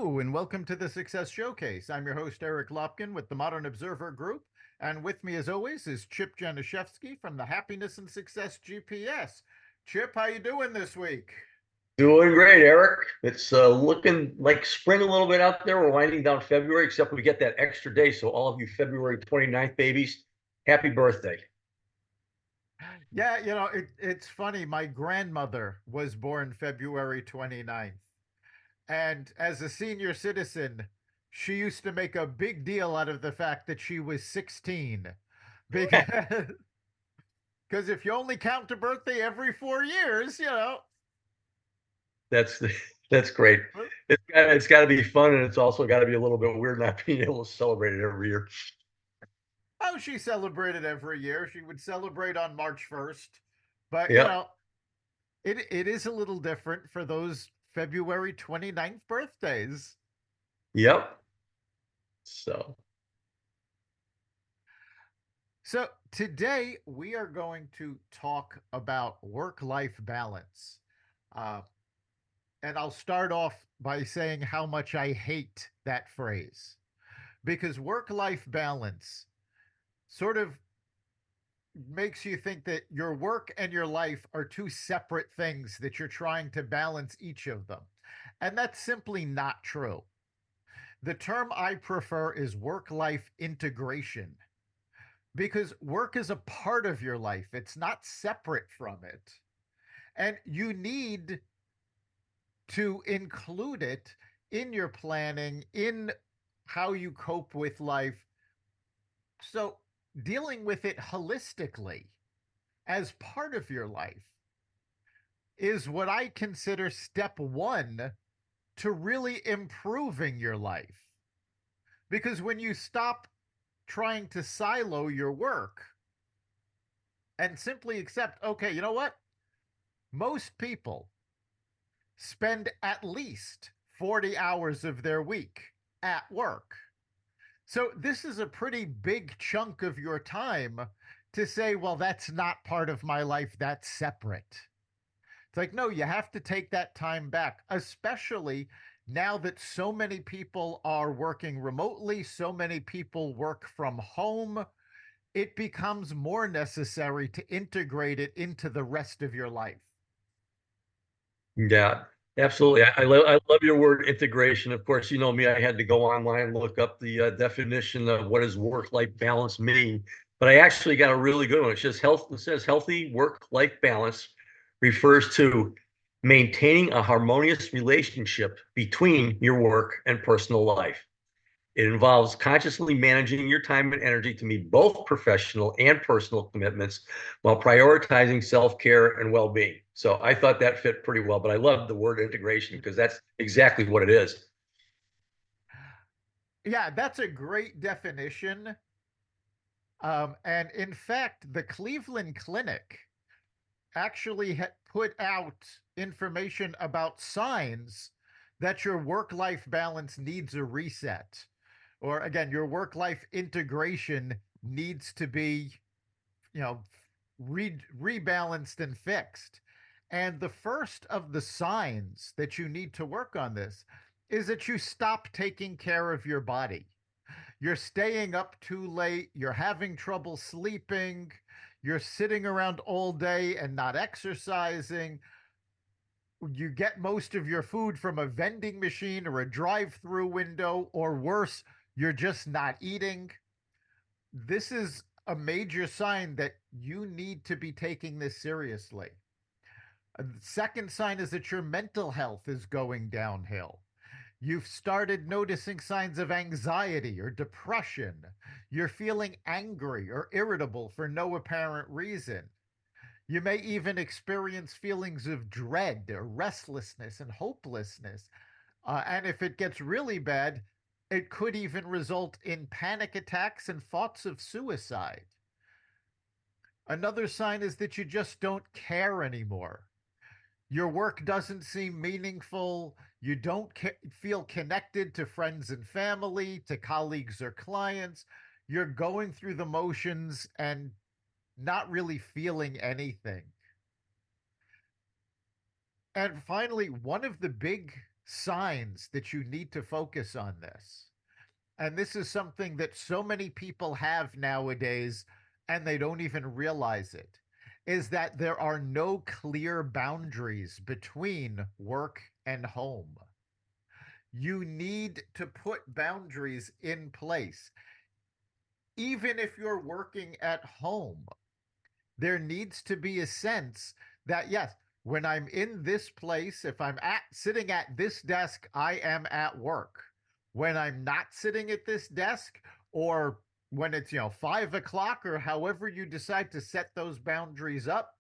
Hello, and welcome to the Success Showcase. I'm your host, Eric Lopkin with the Modern Observer Group. And with me, as always, is Chip Janiszewski from the Happiness and Success GPS. Chip, how you doing this week? Doing great, Eric. It's looking like spring a little bit out there. We're winding down February, except we get that extra day. So all of you February 29th babies, happy birthday. Yeah, it's funny. My grandmother was born February 29th. And as a senior citizen, she used to make a big deal out of the fact that she was 16 because because if you only count a birthday every 4 years, That's that's great. It's got to be fun, and it's also got to be a little bit weird not being able to celebrate it every year. oh, she celebrated every year. She would celebrate on March 1st. But, Yep, it is a little different for those February 29th birthdays. yep. So So, today we are going to talk about work life balance. Uh, and I'll start off by saying how much I hate that phrase because work life balance sort of makes you think that your work and your life are two separate things that you're trying to balance each of them. And that's simply not true. The term I prefer is work life integration because work is a part of your life, it's not separate from it. And you need to include it in your planning, in how you cope with life. So, dealing with it holistically as part of your life is what I consider step one to really improving your life. Because when you stop trying to silo your work and simply accept, okay, you know what? Most people spend at least 40 hours of their week at work. So this is a pretty big chunk of your time to say, well, that's not part of my life, that's separate. It's like, no, you have to take that time back, especially now that so many people are working remotely, so many people work from home. It becomes more necessary to integrate it into the rest of your life. yeah, absolutely. I love your word integration. Of course, you know me. I had to go online and look up the definition of what does work-life balance mean. But I actually got a really good one. It says health. It says healthy work-life balance refers to maintaining a harmonious relationship between your work and personal life. It involves consciously managing your time and energy to meet both professional and personal commitments while prioritizing self-care and well-being. So I thought that fit pretty well, but I love the word integration because that's exactly what it is. Yeah, that's a great definition. And in fact, the Cleveland Clinic actually put out information about signs that your work life balance needs a reset. Or again, your work life integration needs to be, you know, rebalanced and fixed. And the first of the signs that you need to work on this is that you stop taking care of your body. You're staying up too late, you're having trouble sleeping, you're sitting around all day and not exercising. You get most of your food from a vending machine or a drive through window, or worse, you're just not eating. This is a major sign that you need to be taking this seriously. The second sign is that your mental health is going downhill. You've started noticing signs of anxiety or depression. You're feeling angry or irritable for no apparent reason. You may even experience feelings of dread or restlessness and hopelessness. And if it gets really bad, it could even result in panic attacks and thoughts of suicide. Another sign is that you just don't care anymore. Your work doesn't seem meaningful. You don't feel connected to friends and family, to colleagues or clients. You're going through the motions and not really feeling anything. And finally, one of the big signs that you need to focus on this. And this is something that so many people have nowadays, and they don't even realize it, is that there are no clear boundaries between work and home. You need to put boundaries in place. Even if you're working at home, there needs to be a sense that, yes, when I'm in this place, if I'm at sitting at this desk, I am at work. When I'm not sitting at this desk, or when it's 5 o'clock, or however you decide to set those boundaries up,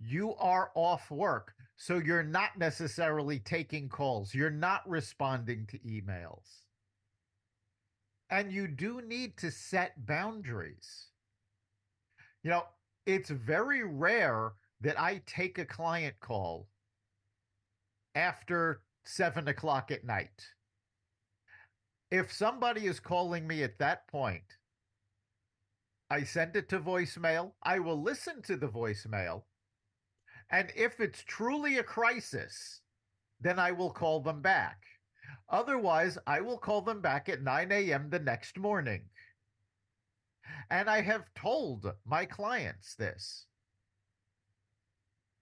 you are off work. So you're not necessarily taking calls, you're not responding to emails. And you do need to set boundaries. You know, it's very rare that I take a client call after 7 o'clock at night. If somebody is calling me at that point, I send it to voicemail. I will listen to the voicemail. And if it's truly a crisis, then I will call them back. Otherwise, I will call them back at 9 a.m. the next morning. And I have told my clients this.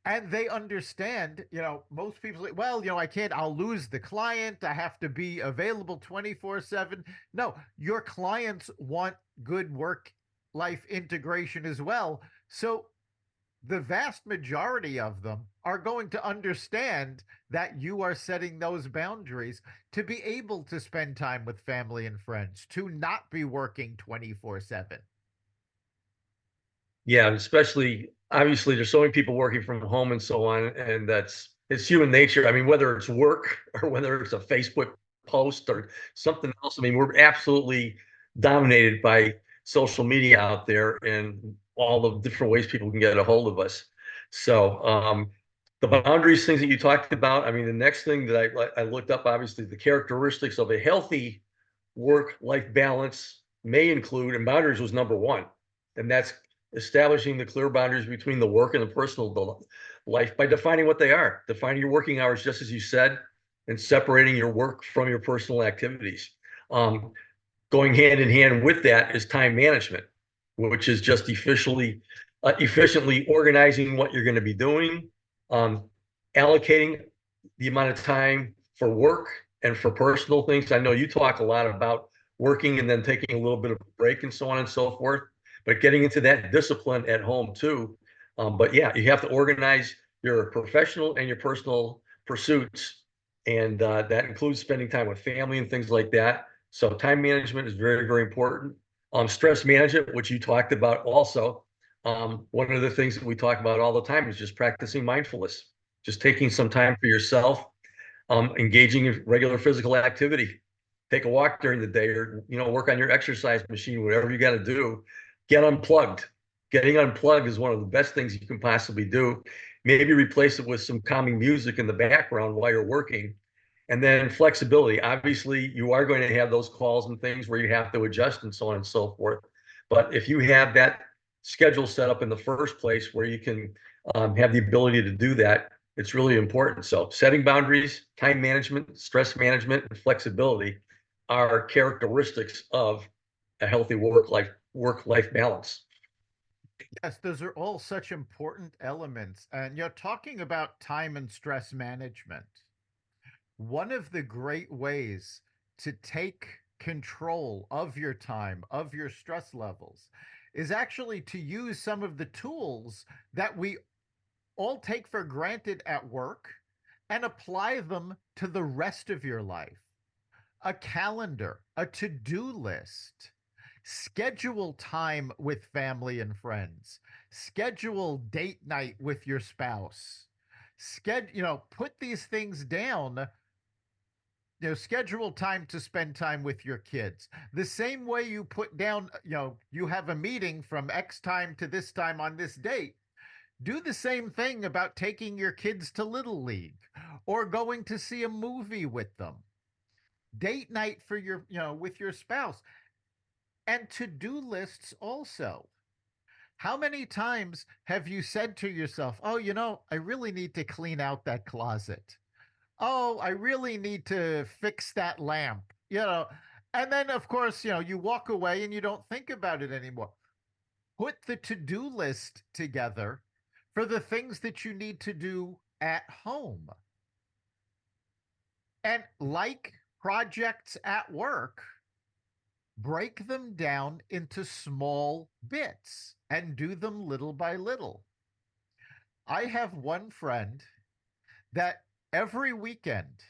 And they understand, most people say, well, I can't, I'll lose the client. I have to be available 24/7. No, your clients want good work life integration as well. So the vast majority of them are going to understand that you are setting those boundaries to be able to spend time with family and friends, to not be working 24/7. Yeah, especially obviously there's so many people working from home and so on, and it's human nature. I mean, whether it's work or whether it's a Facebook post or something else, I mean, we're absolutely dominated by social media out there and all the different ways people can get a hold of us. So, the boundaries things that you talked about, I mean, the next thing that I looked up, obviously, the characteristics of a healthy work-life balance may include, and boundaries was number one, and that's establishing the clear boundaries between the work and the personal life by defining what they are, defining your working hours, just as you said, and separating your work from your personal activities. Going hand in hand with that is time management, which is just efficiently organizing what you're going to be doing, um, allocating the amount of time for work and for personal things. I know you talk a lot about working and then taking a little bit of a break and so on and so forth, but getting into that discipline at home too. But yeah, you have to organize your professional and your personal pursuits, and that includes spending time with family and things like that. So time management is very, very important. Stress management, which you talked about also. One of the things that we talk about all the time is just practicing mindfulness, just taking some time for yourself, engaging in regular physical activity. Take a walk during the day, or work on your exercise machine, whatever you got to do. Get unplugged. Getting unplugged is one of the best things you can possibly do. Maybe replace it with some calming music in the background while you're working. And then flexibility. Obviously, you are going to have those calls and things where you have to adjust and so on and so forth. But if you have that schedule set up in the first place where you can have the ability to do that, it's really important. So setting boundaries, time management, stress management, and flexibility are characteristics of a healthy work-life balance. Yes, those are all such important elements. And you're talking about time and stress management. One of the great ways to take control of your time, of your stress levels, is actually to use some of the tools that we all take for granted at work and apply them to the rest of your life. A calendar, a to do list, schedule time with family and friends, schedule date night with your spouse, put these things down. Schedule time to spend time with your kids. The same way you put down, you have a meeting from X time to this time on this date. Do the same thing about taking your kids to Little League or going to see a movie with them. Date night for your, with your spouse. And to-do lists also. How many times have you said to yourself, oh, I really need to clean out that closet? Oh, I really need to fix that lamp, and then of course, you walk away and you don't think about it anymore. Put the to-do list together for the things that you need to do at home. And like projects at work, break them down into small bits and do them little by little. I have one friend that every weekend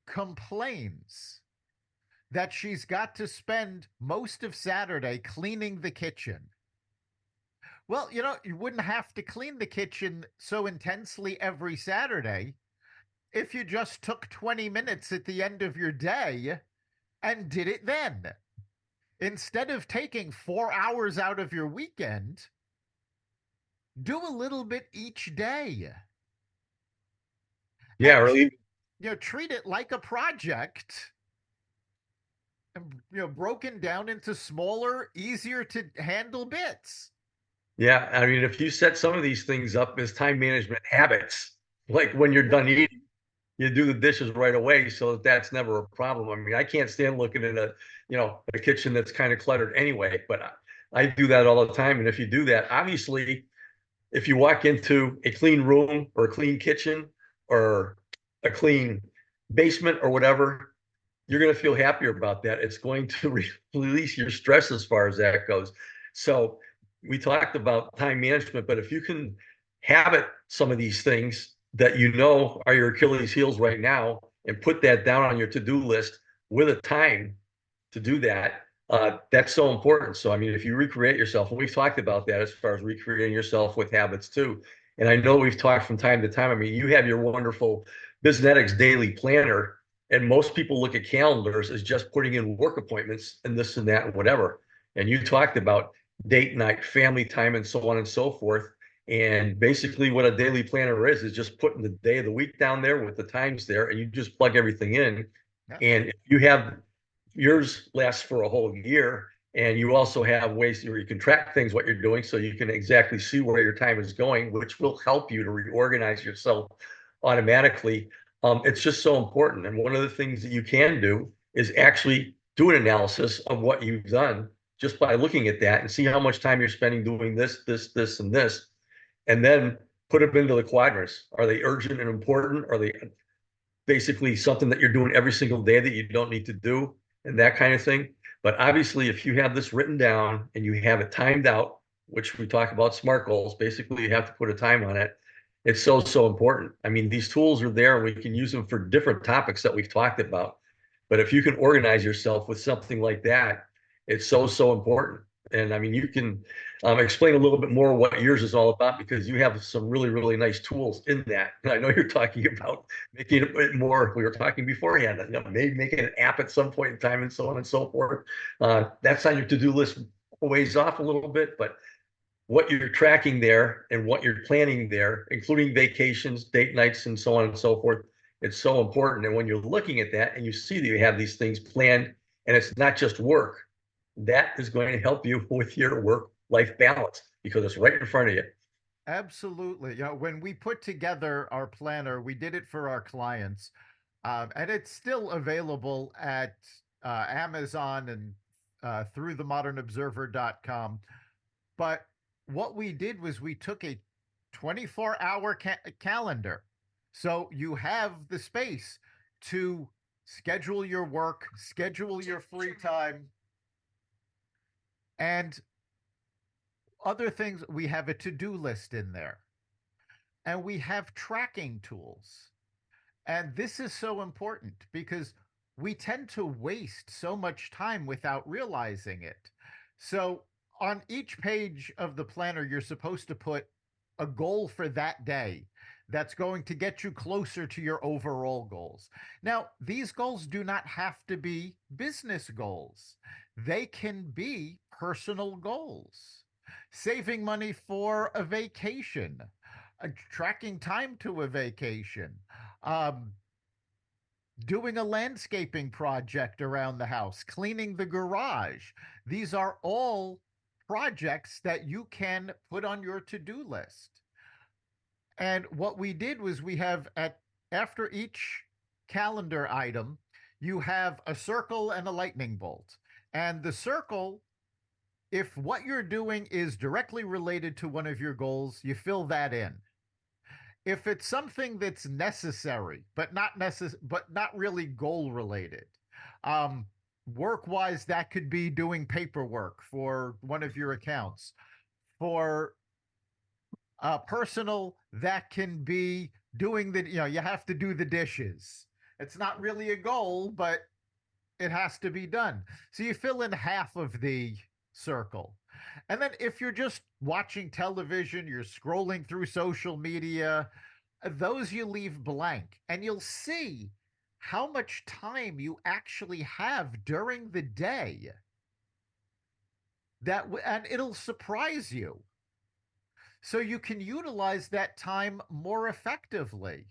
complains that she's got to spend most of Saturday cleaning the kitchen. Well, you wouldn't have to clean the kitchen so intensely every Saturday if you just took 20 minutes at the end of your day and did it then. Instead of taking 4 hours out of your weekend, do a little bit each day Yeah, and really. treat it like a project, and broken down into smaller, easier to handle bits. Yeah, I mean, if you set some of these things up as time management habits, like when you're Yeah. done eating, you do the dishes right away, so that that's never a problem. I mean, I can't stand looking at a kitchen that's kind of cluttered anyway, but I do that all the time. And if you do that, obviously, if you walk into a clean room or a clean kitchen or a clean basement or whatever, you're going to feel happier about that. It's going to release your stress as far as that goes. So we talked about time management, but if you can habit some of these things that you know are your Achilles heels right now and put that down on your to-do list with a time to do that, that's so important. So, I mean, if you recreate yourself, and we've talked about that as far as recreating yourself with habits too. And I know we've talked from time to time. I mean, you have your wonderful Biznetics daily planner, and most people look at calendars as just putting in work appointments and this and that and whatever. And you talked about date night, family time, and so on and so forth. And basically, what a daily planner is just putting the day of the week down there with the times there, and you just plug everything in. Yeah. And if you have yours lasts for a whole year, and you also have ways where you can track things, what you're doing, so you can exactly see where your time is going, which will help you to reorganize yourself automatically. It's just so important. And one of the things that you can do is actually do an analysis of what you've done just by looking at that and see how much time you're spending doing this, and this, and then put them into the quadrants. Are they urgent and important? Are they basically something that you're doing every single day that you don't need to do and that kind of thing? But obviously, if you have this written down and you have it timed out, which we talk about SMART goals, basically you have to put a time on it. It's so, so important. I mean, these tools are there and we can use them for different topics that we've talked about. But if you can organize yourself with something like that, it's so, so important. And I mean, you can explain a little bit more what yours is all about, because you have some really, really nice tools in that. And I know you're talking about making it more. We were talking beforehand, maybe making an app at some point in time and so on and so forth. That's on your to-do list ways off a little bit, but what you're tracking there and what you're planning there, including vacations, date nights, and so on and so forth, it's so important. And when you're looking at that and you see that you have these things planned and it's not just work, that is going to help you with your work-life balance because it's right in front of you. Absolutely. When we put together our planner, we did it for our clients, and it's still available at Amazon and through themodernobserver.com. But what we did was we took a 24-hour calendar. So you have the space to schedule your work, schedule your free time, and other things. We have a to do list in there, and we have tracking tools. And this is so important because we tend to waste so much time without realizing it. So, on each page of the planner, you're supposed to put a goal for that day that's going to get you closer to your overall goals. Now, these goals do not have to be business goals, they can be personal goals. Saving money for a vacation, tracking time to a vacation, um, doing a landscaping project around the house, cleaning the garage. These are all projects that you can put on your to do list. And what we did was we have at after each calendar item, you have a circle and a lightning bolt. And the circle, if what you're doing is directly related to one of your goals, you fill that in. If it's something that's necessary but not really goal related, um, work wise, that could be doing paperwork for one of your accounts. For personal, that can be doing the, you have to do the dishes. It's not really a goal, but it has to be done. So you fill in half of the circle. And then if you're just watching television, you're scrolling through social media, those you leave blank. And you'll see how much time you actually have during the day. And it'll surprise you. So you can utilize that time more effectively.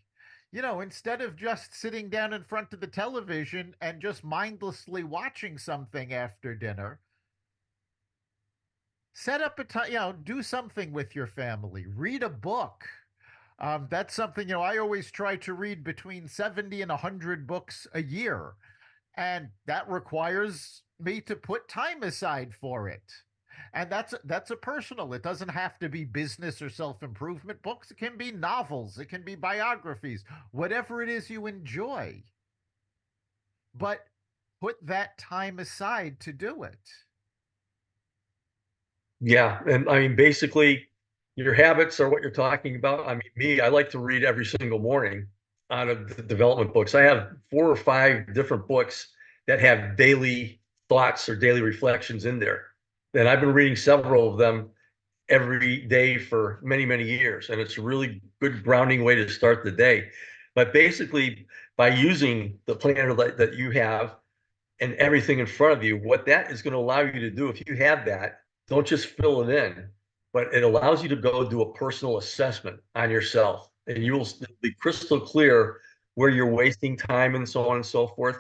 Instead of just sitting down in front of the television and just mindlessly watching something after dinner, set up a time, do something with your family, read a book. That's something, I always try to read between 70 and 100 books a year. And that requires me to put time aside for it. And that's a personal. It doesn't have to be business or self-improvement books. It can be novels, it can be biographies, whatever it is you enjoy. But put that time aside to do it. Yeah, and I mean, basically, your habits are what you're talking about. I mean, me, I like to read every single morning out of the development books. I have 4 or 5 different books that have daily thoughts or daily reflections in there. And I've been reading several of them every day for many, many years. And it's a really good grounding way to start the day. But basically, by using the planner that you have and everything in front of you, what that is going to allow you to do, if you have that, don't just fill it in, but it allows you to go do a personal assessment on yourself. And you will be crystal clear where you're wasting time and so on and so forth,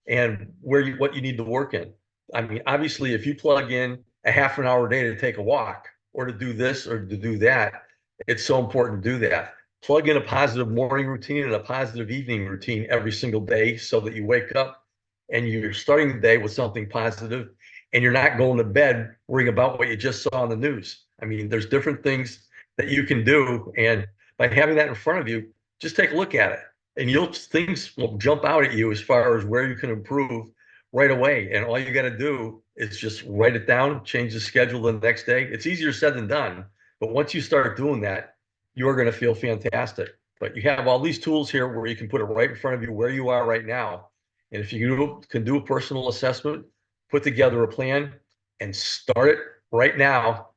and what you need to work in. I mean, obviously, if you plug in a half an hour a day to take a walk or to do this or to do that, it's so important to do that. Plug in a positive morning routine and a positive evening routine every single day so that you wake up and you're starting the day with something positive and you're not going to bed worrying about what you just saw on the news. I mean, there's different things that you can do. And by having that in front of you, just take a look at it and things will jump out at you as far as where you can improve right away. And all you got to do is just write it down, change the schedule the next day. It's easier said than done. But once you start doing that, you're going to feel fantastic. But you have all these tools here where you can put it right in front of you where you are right now. And if you can do a personal assessment, put together a plan, and start it right now,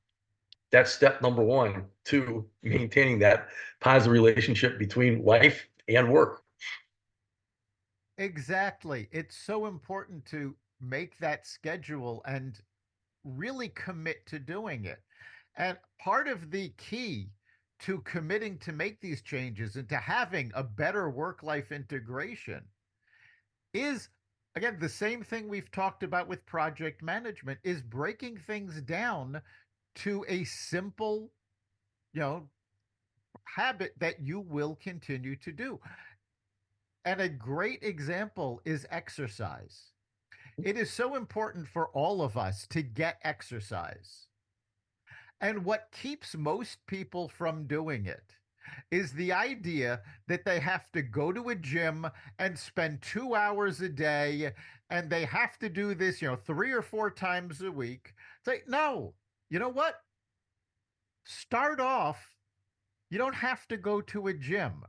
that's step number one to maintaining that positive relationship between life and work. Exactly. It's so important to make that schedule and really commit to doing it. And part of the key to committing to make these changes and to having a better work life integration is, again, the same thing we've talked about with project management, is breaking things down to a simple, you know, habit that you will continue to do. And a great example is exercise. It is so important for all of us to get exercise. And what keeps most people from doing it is the idea that they have to go to a gym and spend 2 hours a day and they have to do this, 3 or 4 times a week. It's like, no, you know what? Start off. You don't have to go to a gym.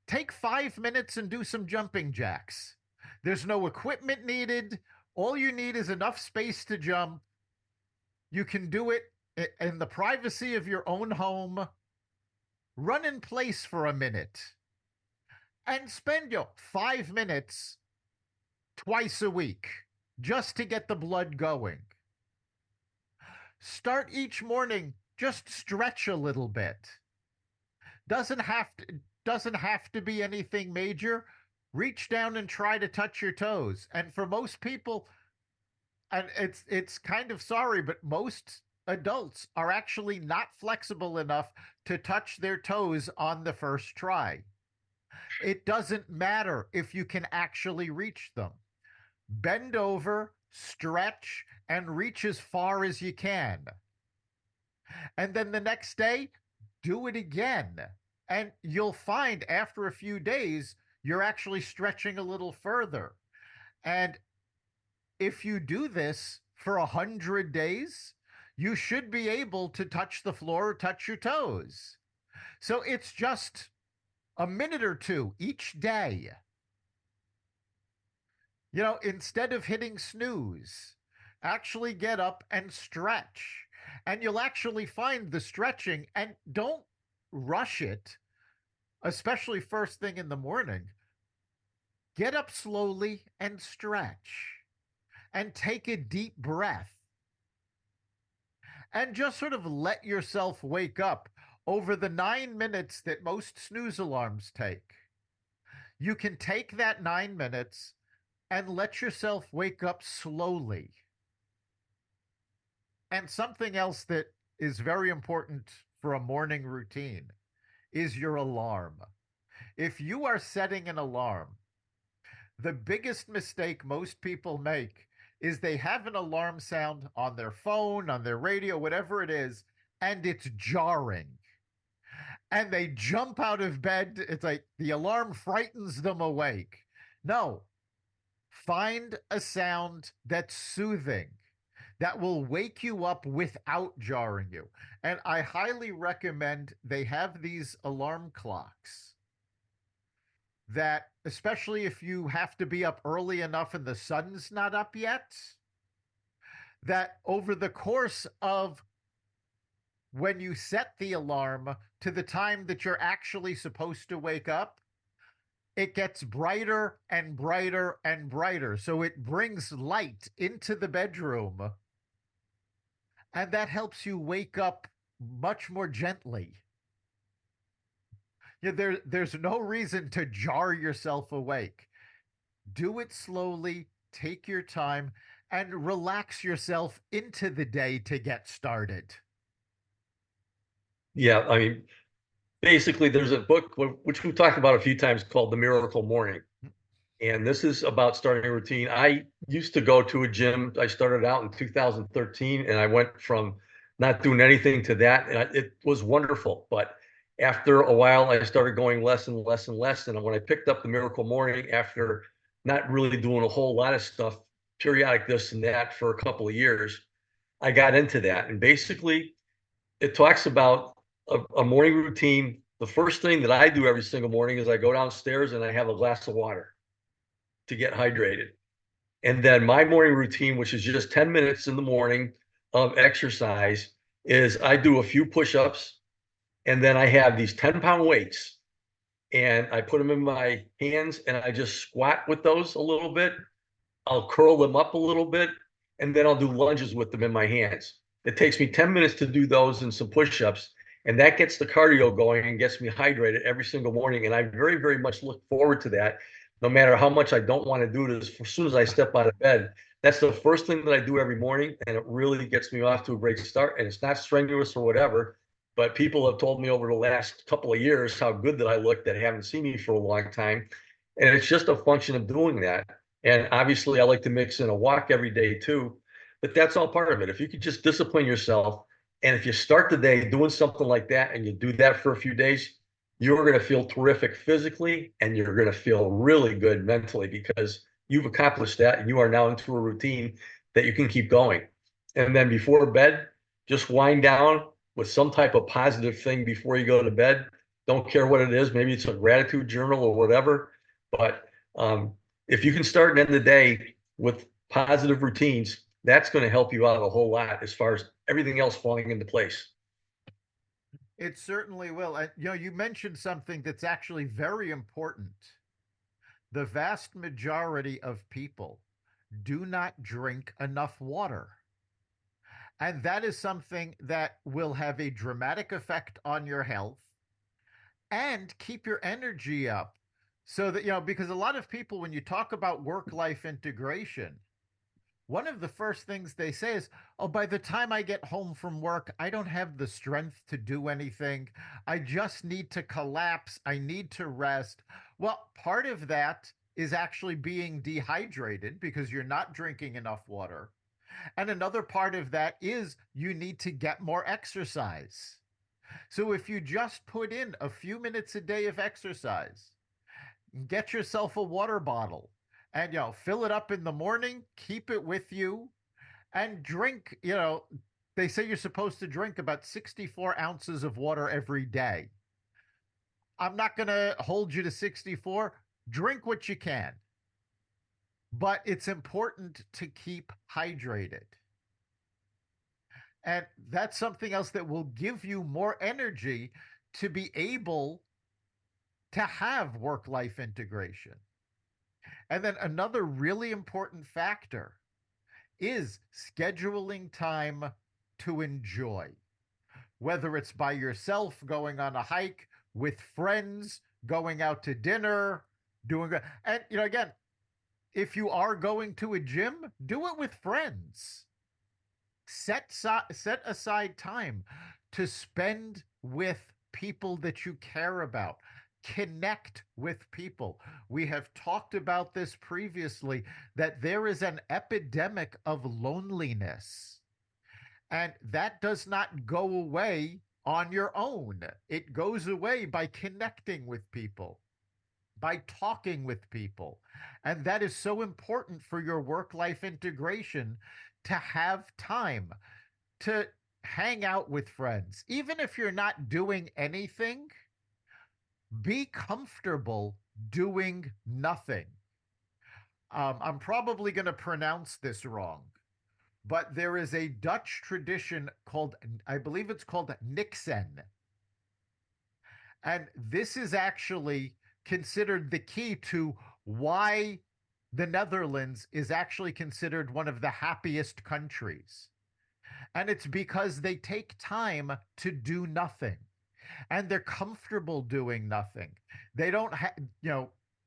Take 5 minutes and do some jumping jacks. There's no equipment needed. All you need is enough space to jump. You can do it in the privacy of your own home. Run in place for a minute and spend your 5 minutes twice a week just to get the blood going. Start each morning, just stretch a little bit. Doesn't have to be anything major. Reach down and try to touch your toes. And for most people, and it's kind of sorry, but most adults are actually not flexible enough to touch their toes on the first try. It doesn't matter if you can actually reach them. Bend over, stretch, and reach as far as you can. And then the next day, do it again. And you'll find after a few days, you're actually stretching a little further. And if you do this for 100 days, you should be able to touch the floor or touch your toes. So it's just a minute or two each day. Instead of hitting snooze, actually get up and stretch. And you'll actually find the stretching, and don't rush it, especially first thing in the morning. Get up slowly and stretch and take a deep breath and just sort of let yourself wake up over the 9 minutes that most snooze alarms take. You can take that 9 minutes and let yourself wake up slowly. And something else that is very important for a morning routine is your alarm. If you are setting an alarm, the biggest mistake most people make is they have an alarm sound on their phone, on their radio, whatever it is, and it's jarring. And they jump out of bed. It's like the alarm frightens them awake. No, find a sound that's soothing, that will wake you up without jarring you. And I highly recommend they have these alarm clocks that, especially if you have to be up early enough and the sun's not up yet, that over the course of when you set the alarm to the time that you're actually supposed to wake up, it gets brighter and brighter and brighter. So it brings light into the bedroom, and that helps you wake up much more gently. There's no reason to jar yourself awake. Do it slowly, take your time, and relax yourself into the day to get started. Yeah, I mean, basically, there's a book which we've talked about a few times called The Miracle Morning. And this is about starting a routine. I used to go to a gym. I started out in 2013 and I went from not doing anything to that. And it was wonderful. But after a while, I started going less and less and less. And when I picked up the Miracle Morning after not really doing a whole lot of stuff, periodic this and that for a couple of years, I got into that. And basically, it talks about a morning routine. The first thing that I do every single morning is I go downstairs and I have a glass of water to get hydrated. And then my morning routine, which is just 10 minutes in the morning of exercise, is I do a few push-ups and then I have these 10-pound weights and I put them in my hands and I just squat with those a little bit. I'll curl them up a little bit and then I'll do lunges with them in my hands. It takes me 10 minutes to do those and some push-ups. And that gets the cardio going and gets me hydrated every single morning. And I very, very much look forward to that. No matter how much I don't want to do it, as soon as I step out of bed, that's the first thing that I do every morning. And it really gets me off to a great start. And it's not strenuous or whatever. But people have told me over the last couple of years how good that I look that haven't seen me for a long time. And it's just a function of doing that. And obviously, I like to mix in a walk every day too. But that's all part of it. If you could just discipline yourself, and if you start the day doing something like that and you do that for a few days, you're going to feel terrific physically and you're going to feel really good mentally because you've accomplished that and you are now into a routine that you can keep going. And then before bed, just wind down with some type of positive thing before you go to bed. Don't care what it is. Maybe it's a gratitude journal or whatever. But if you can start and end the day with positive routines, that's going to help you out a whole lot as far as everything else falling into place. It certainly will. And, you mentioned something that's actually very important. The vast majority of people do not drink enough water. And that is something that will have a dramatic effect on your health and keep your energy up. So that, because a lot of people, when you talk about work life integration, one of the first things they say is, oh, by the time I get home from work, I don't have the strength to do anything. I just need to collapse. I need to rest. Well, part of that is actually being dehydrated because you're not drinking enough water. And another part of that is you need to get more exercise. So if you just put in a few minutes a day of exercise, get yourself a water bottle and fill it up in the morning, keep it with you, and drink. They say you're supposed to drink about 64 ounces of water every day. I'm not going to hold you to 64. Drink what you can, but it's important to keep hydrated. And that's something else that will give you more energy to be able to have work life integration. And then another really important factor is scheduling time to enjoy, whether it's by yourself, going on a hike, with friends, going out to dinner, doing, and again, if you are going to a gym, do it with friends. Set aside time to spend with people that you care about. Connect with people. We have talked about this previously, that there is an epidemic of loneliness, and that does not go away on your own. It goes away by connecting with people, by talking with people. And that is so important for your work life integration, to have time to hang out with friends. Even if you're not doing anything, be comfortable doing nothing. I'm probably going to pronounce this wrong, but there is a Dutch tradition called, I believe it's called Nixen. And this is actually considered the key to why the Netherlands is actually considered one of the happiest countries. And it's because they take time to do nothing, and they're comfortable doing nothing. They don't have,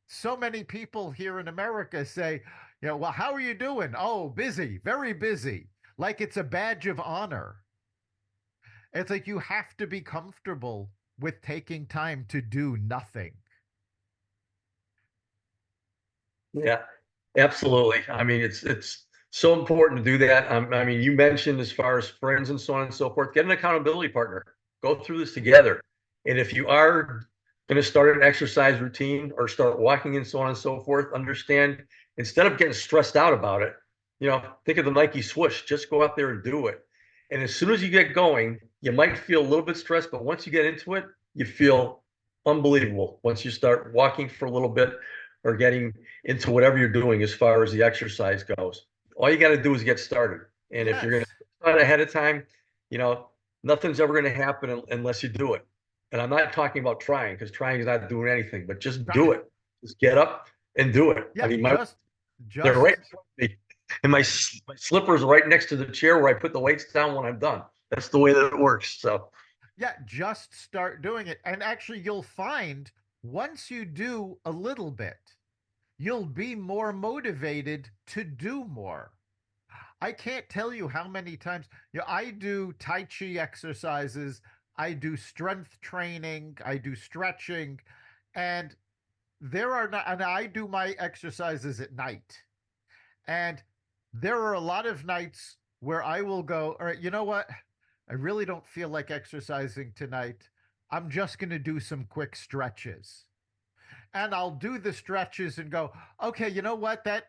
so many people here in America say, well, how are you doing? Oh, busy, very busy, like it's a badge of honor. It's like you have to be comfortable with taking time to do nothing. Yeah, absolutely. I mean, it's so important to do that. I mean, you mentioned as far as friends and so on and so forth, get an accountability partner. Go through this together. And if you are going to start an exercise routine or start walking and so on and so forth, understand, instead of getting stressed out about it, think of the Nike swoosh. Just go out there and do it. And as soon as you get going, you might feel a little bit stressed, but once you get into it, you feel unbelievable. Once you start walking for a little bit or getting into whatever you're doing as far as the exercise goes. All you got to do is get started. And if you're going to Yes. start ahead of time, nothing's ever going to happen unless you do it. And I'm not talking about trying, because trying is not doing anything, but just do it. Just get up and do it. I Yeah, mean, they're right just in front of me, and my slippers are right next to the chair where I put the weights down when I'm done. That's the way that it works. So yeah, just start doing it. And actually you'll find once you do a little bit, you'll be more motivated to do more. I can't tell you how many times, I do Tai Chi exercises, I do strength training, I do stretching, and there are not, and I do my exercises at night. And there are a lot of nights where I will go, all right, you know what? I really don't feel like exercising tonight. I'm just going to do some quick stretches. And I'll do the stretches and go, okay, you know what? That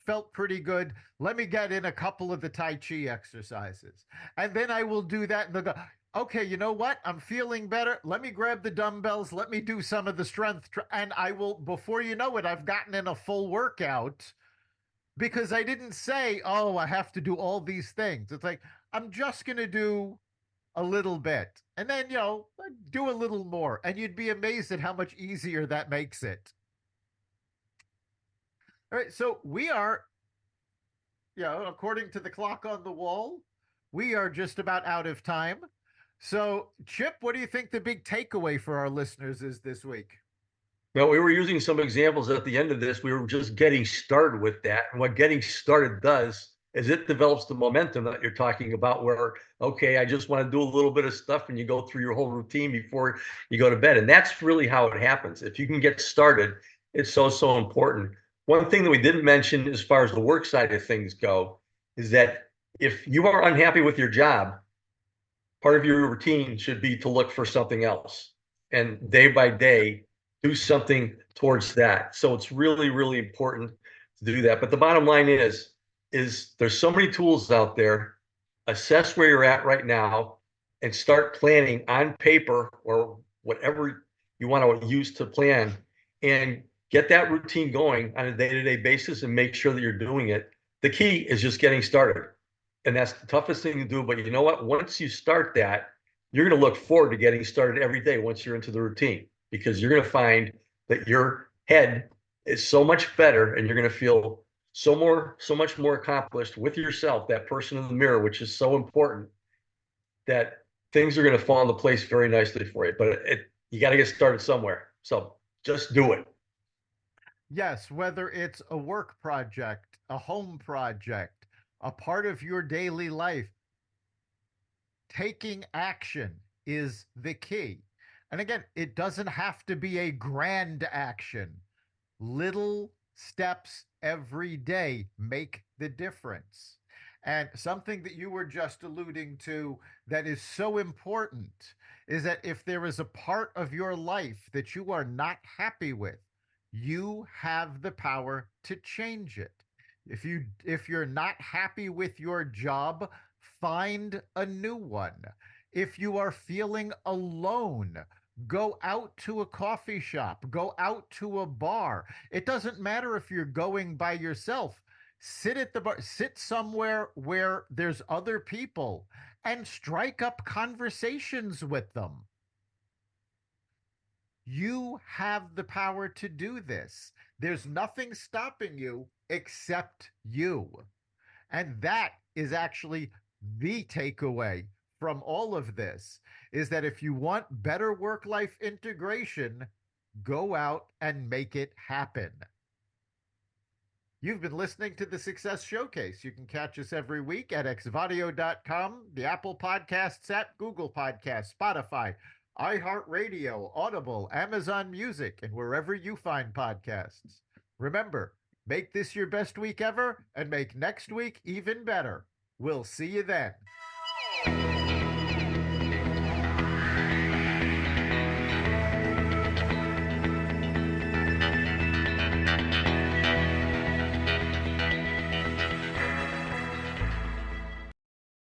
felt pretty good. Let me get in a couple of the Tai Chi exercises. And then I will do that and they'll go, okay, you know what? I'm feeling better. Let me grab the dumbbells. Let me do some of the strength. And I will, before you know it, I've gotten in a full workout because I didn't say, oh, I have to do all these things. It's like, I'm just going to do a little bit and then, do a little more. And you'd be amazed at how much easier that makes it. All right. So we are, according to the clock on the wall, we are just about out of time. So, Chip, what do you think the big takeaway for our listeners is this week? no, we were using some examples at the end of this. We were just getting started with that. And what getting started does as it develops the momentum that you're talking about, where, okay, I just want to do a little bit of stuff, and you go through your whole routine before you go to bed. And that's really how it happens. If you can get started, it's so, so important. One thing that we didn't mention as far as the work side of things go is that if you are unhappy with your job, part of your routine should be to look for something else and day by day do something towards that. So it's really, really important to do that. But the bottom line is there's so many tools out there. Assess where you're at right now and start planning on paper or whatever you want to use to plan, and get that routine going on a day-to-day basis and make sure that you're doing it. The key is just getting started. And that's the toughest thing to do. But you know what? Once you start that, you're going to look forward to getting started every day once you're into the routine, because you're going to find that your head is so much better and you're going to feel so much more accomplished with yourself, that person in the mirror, which is so important, that things are going to fall into place very nicely for you. But you got to get started somewhere. So just do it. Yes, whether it's a work project, a home project, a part of your daily life, taking action is the key. And again, it doesn't have to be a grand action. Little steps every day make the difference. And something that you were just alluding to that is so important is that if there is a part of your life that you are not happy with, you have the power to change it. If you're not happy with your job, find a new one. If you are feeling alone, go out to a coffee shop, go out to a bar. It doesn't matter if you're going by yourself. Sit at the bar, sit somewhere where there's other people and strike up conversations with them. You have the power to do this. There's nothing stopping you except you. And that is actually the takeaway from all of this, is that if you want better work-life integration, go out and make it happen. You've been listening to the Success Showcase. You can catch us every week at xvadio.com, the Apple Podcasts app, Google Podcasts, Spotify, iHeartRadio, Audible, Amazon Music, and wherever you find podcasts. Remember, make this your best week ever and make next week even better. We'll see you then.